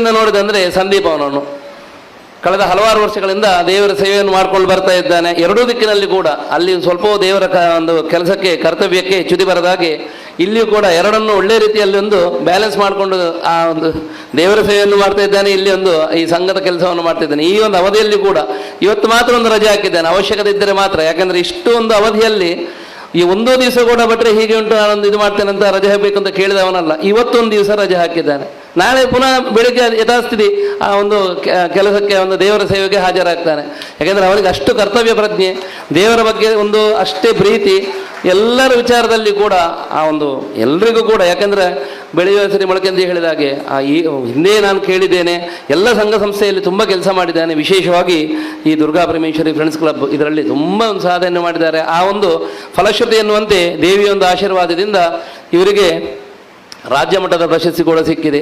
ಹತ್ತಿರದಿಂದ ನೋಡಿದಂದರೆ ಸಂದೀಪ್ ಅವನನ್ನು ಕಳೆದ ಹಲವಾರು ವರ್ಷಗಳಿಂದ ದೇವರ ಸೇವೆಯನ್ನು ಮಾಡ್ಕೊಂಡು ಬರ್ತಾ ಇದ್ದಾನೆ. ಎರಡೂ ದಿಕ್ಕಿನಲ್ಲಿ ಕೂಡ ಅಲ್ಲಿ ಸ್ವಲ್ಪ ದೇವರ ಒಂದು ಕೆಲಸಕ್ಕೆ ಕರ್ತವ್ಯಕ್ಕೆ ಚ್ಯುತಿ ಬರದಾಗೆ ಇಲ್ಲಿಯೂ ಕೂಡ ಎರಡನ್ನು ಒಳ್ಳೆ ರೀತಿಯಲ್ಲಿ ಒಂದು ಬ್ಯಾಲೆನ್ಸ್ ಮಾಡಿಕೊಂಡು ಆ ಒಂದು ದೇವರ ಸೇವೆಯನ್ನು ಮಾಡ್ತಾ ಇದ್ದಾನೆ, ಇಲ್ಲಿ ಒಂದು ಈ ಸಂಘದ ಕೆಲಸವನ್ನು ಮಾಡ್ತಾ ಇದ್ದಾನೆ. ಈ ಒಂದು ಅವಧಿಯಲ್ಲಿ ಕೂಡ ಇವತ್ತು ಮಾತ್ರ ಒಂದು ರಜೆ ಹಾಕಿದ್ದಾನೆ, ಅವಶ್ಯಕತೆ ಇದ್ದರೆ ಮಾತ್ರ. ಯಾಕಂದರೆ ಇಷ್ಟು ಒಂದು ಅವಧಿಯಲ್ಲಿ ಈ ಒಂದೋ ದಿವಸ ಕೂಡ ಬಿಟ್ಟರೆ ಹೀಗೆ ಉಂಟು ನಾನೊಂದು ಇದು ಮಾಡ್ತೇನೆ ಅಂತ ರಜೆ ಹಾಕಬೇಕು ಅಂತ ಕೇಳಿದವನಲ್ಲ. ಇವತ್ತೊಂದು ದಿವಸ ರಜೆ ಹಾಕಿದ್ದಾನೆ. ನಾಳೆ ಪುನಃ ಬೆಳಿಗ್ಗೆ ಯಥಾಸ್ಥಿತಿ ಆ ಒಂದು ಕೆಲಸಕ್ಕೆ ಒಂದು ದೇವರ ಸೇವೆಗೆ ಹಾಜರಾಗ್ತಾನೆ. ಯಾಕೆಂದರೆ ಅವನಿಗೆ ಅಷ್ಟು ಕರ್ತವ್ಯ ಪ್ರಜ್ಞೆ, ದೇವರ ಬಗ್ಗೆ ಒಂದು ಅಷ್ಟೇ ಪ್ರೀತಿ, ಎಲ್ಲರ ವಿಚಾರದಲ್ಲಿ ಕೂಡ ಆ ಒಂದು ಎಲ್ರಿಗೂ ಕೂಡ. ಯಾಕೆಂದರೆ ಬೆಳೆಯುವ ಸರಿ ಮೊಳಕೆ ಅಂತ ಹೇಳಿದ ಹಾಗೆ ಈ ಹಿಂದೆ ನಾನು ಕೇಳಿದ್ದೇನೆ, ಎಲ್ಲ ಸಂಘ ಸಂಸ್ಥೆಯಲ್ಲಿ ತುಂಬ ಕೆಲಸ ಮಾಡಿದ್ದಾನೆ. ವಿಶೇಷವಾಗಿ ಈ ದುರ್ಗಾ ಪರಮೇಶ್ವರಿ ಫ್ರೆಂಡ್ಸ್ ಕ್ಲಬ್ ಇದರಲ್ಲಿ ತುಂಬ ಒಂದು ಸಾಧನೆ ಮಾಡಿದ್ದಾರೆ. ಆ ಒಂದು ಫಲಶ್ರುತಿ ಎನ್ನುವಂತೆ ದೇವಿಯ ಒಂದು ಆಶೀರ್ವಾದದಿಂದ ಇವರಿಗೆ ರಾಜ್ಯ ಮಟ್ಟದ ಪ್ರಶಸ್ತಿ ಕೂಡ ಸಿಕ್ಕಿದೆ.